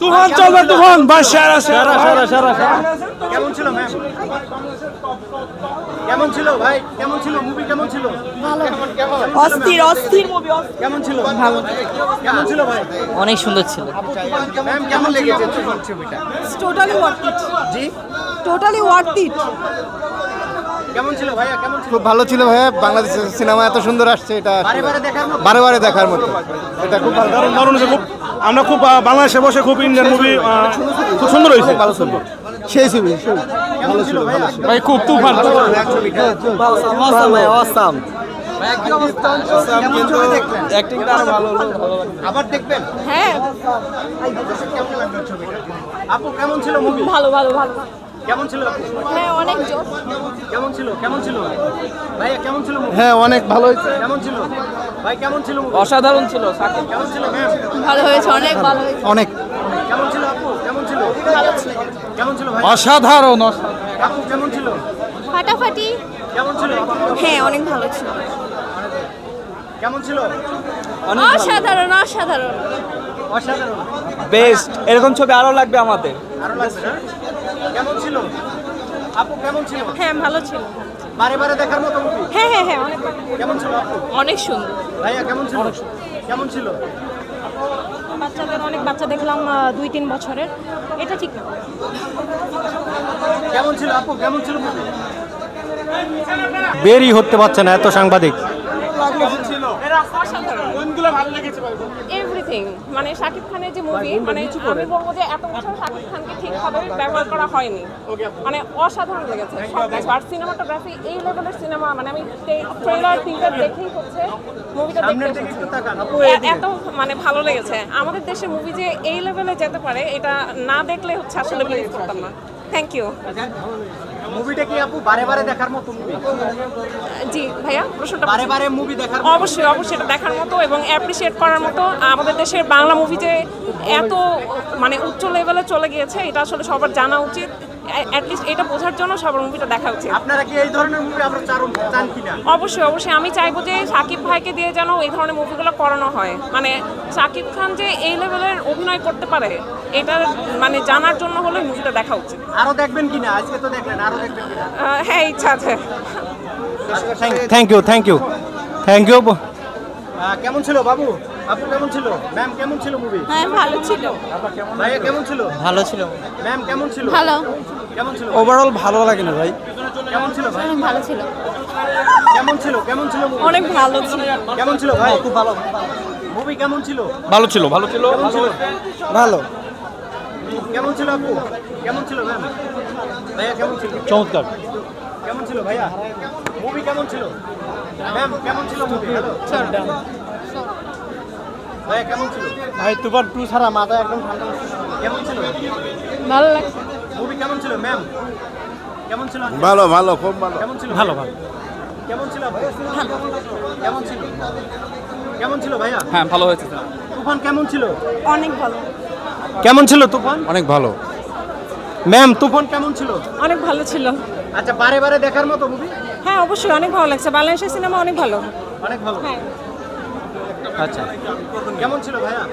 তুফান চলবে তুফান ভাই সেরা সেরা সেরা সেরা কেমন ছিল ম্যাম? কেমন ছিল ভাই? কেমন ছিল মুভি? কেমন ছিল? ভালো। কেমন অস্থির অস্থির মুভি। কেমন ছিল? ভালো। কেমন ছিল ভাই? অনেক সুন্দর ছিল। ম্যাম কেমন লেগেছে ছবিটা? Totally worth it. G totally worth it. কেমন ছিল ভাইয়া? কেমন ছিল? খুব ভালো ছিল ভাইয়া। বাংলাদেশ সিনেমা এত সুন্দর আসছে, এটা বারে বারে দেখার মতো। বারে বারে দেখার মতো। এটা খুব ভালো, দারুণ দারুণ হয়েছে। খুব আমরা খুব বাংলাদেশে বসে খুব ইন্ডিয়ান মুভি খুব সুন্দর হয়েছে। ভালো ছিল, সেই ছবি কেমন ছিল ভাইয়া? ভাই খুব তুফান অসাম। কেমন ছবি দেখলেন? অ্যাক্টিংটা আরো ভালো হলো। আবার দেখবেন? হ্যাঁ কেমন লাগলো ছবিটা? আপু কেমন ছিল মুভি? ভালো ভালো ভালো। কেমন ছিল আপু? হ্যাঁ অনেক জোর। কেমন ছিল? কেমন ছিল ভাইয়া? কেমন ছিল মুভি? হ্যাঁ অনেক ভালো হয়েছে। কেমন ছিল ভাই? কেমন ছিল মুভি? অসাধারণ ছিল। সাকিব কেমন ছিল ম্যাম? ভালো হয়েছে, অনেক ভালো হয়েছে। অনেক কেমন ছিল আপু? কেমন ছিল? ভালো ছিল। কেমন ছিল ভাই? অসাধারণ। আপু কেমন ছিল? ফাটাফাটি। কেমন ছিল? হ্যাঁ অনেক ভালো ছিল। কেমন ছিল? অসাধারণ অসাধারণ। অসাধারণ। বেস্ট। এরকম ছবি আরো লাগবে আমাদের। আরো লাগবে না? কেমন ছিল আপু? কেমন ছিল? হ্যাঁ ভালো ছিল। বারে বারে দেখার মতো মুভি? হ্যাঁ হ্যাঁ হ্যাঁ অনেক কেমন ছিল আপু? অনেক সুন্দর। ভাইয়া কেমন ছিল? কেমন ছিল? বাচ্চাদের অনেক বাচ্চা দেখলাম 2-3 বছরের, এটা ঠিক না। কেমন ছিল আপু? কেমন ছিল মুভি? বেরই হতে পারছে না এত সাংবাদিক। এভরিথিং মানে শাকিব খানের যে মুভি, মানে আমি বলবো যে এত বছর শাকিব খানকে ঠিকভাবে ব্যবহার করা হয়নি, মানে অসাধারণ লেগেছে সব কিছু। আর সিনেমাটোগ্রাফি এই লেভেলের সিনেমা, মানে আমি ট্রেলার টিজার দেখেই হচ্ছে মুভিটা দেখতে এসেছি। এত মানে ভালো লেগেছে। আমাদের দেশের মুভি যে এই লেভেলে যেতে পারে, এটা না দেখলে হচ্ছে আসলে বিলিভ করতাম না। Thank you. মুভিটা কি আপু বারে বারে দেখার মতো মুভি? জি ভাইয়া, প্রশ্নটা বারে বারে মুভি দেখার অবশ্যই অবশ্যই এটা দেখার মতো এবং অ্যাপ্রিসিয়েট করার মতো। আমাদের দেশের বাংলা মুভি যে এত মানে উচ্চ লেভেলে চলে গিয়েছে, এটা আসলে সবার জানা উচিত। অ্যাটলিস্ট এটা বোঝার জন্য সবার মুভিটা দেখা উচিত। আপনারা কি এই ধরনের মুভি আমরা চান কিনা? অবশ্যই অবশ্যই আমি চাইবো যে শাকিব ভাইকে দিয়ে যেন এই ধরনের মুভিগুলো করানো হয়। মানে শাকিব খান যে এই লেভেলের অভিনয় করতে পারে, এটা মানে জানার জন্য হলে মুভিটা দেখা উচিত। আরো দেখবেন কিনা? আজকে তো দেখলেন, আরো দেখবেন কিনা? হ্যাঁ ইচ্ছা আছে। Thank you thank you thank you. কেমন ছিল বাবু? আপু কেমন ছিল? ম্যাম কেমন ছিল মুভি? হ্যাঁ ভালো ছিল। ভাইয়া কেমন ছিল? ভালো ছিল। ম্যাম কেমন ছিল? ভালো। কেমন ছিল? ওভারঅল ভালো লাগে না ভাই। কেমন ছিল ভাই? ভালো ছিল। কেমন ছিল? কেমন ছিল মুভি? অনেক ভালো ছিল। কেমন ছিল ভাই? খুব ভালো। মুভি কেমন ছিল? ভালো ছিল ভালো ছিল কেমন ছিল? ভালো কেমন ছিল আপু? কেমন ছিল ম্যাম? ভাইয়া কেমন ছিল? চমৎকার। কেমন ছিল ভাইয়া? মুভি কেমন ছিল? ম্যাম কেমন ছিল মুভি? হ্যালো ভাইয়া কেমন ছিল? ভাই তুফান 2 ছাড়া মাথা একদম ঠান্ডা। কেমন ছিল? ভালো লাগছে। মুভি কেমন ছিল ম্যাম? কেমন ছিল? ভালো ভালো খুব ভালো। কেমন ছিল? ভালো ভালো। কেমন ছিল আপু? কেমন ছিল? কেমন ছিল ভাইয়া? হ্যাঁ ভালো হয়েছে। তুফান কেমন ছিল? অনেক ভালো। কেমন ছিল তুফান? অনেক ভালো। ম্যাম তুফান কেমন ছিল? অনেক ভালো ছিল। আচ্ছা বারে বারে দেখার মতো মুভি? হ্যাঁ অবশ্যই অনেক ভালো লাগছে। বাংলাদেশের সিনেমা অনেক ভালো। অনেক ভালো। হ্যাঁ আচ্ছা কেমন ছিল ভাইয়া?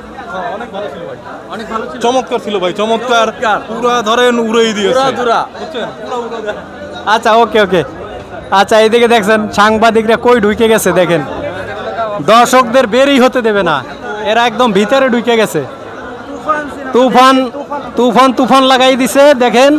অনেক ভালো ছিল ভাই। অনেক ভালো ছিল। চমৎকার ছিল ভাই, চমৎকার। পুরো ধরেন উড়েই দিয়েছে। আচ্ছা ওকে ওকে। আচ্ছা এইদিকে দেখছেন সাংবাদিকরা কই ঢুকে গেছে দেখেন। দর্শকদের বেরই হতে দেবে না, এরা একদম ভিতরে ঢুকে গেছে। তুফান তুফান তুফান লাগাই দিছে দেখেন।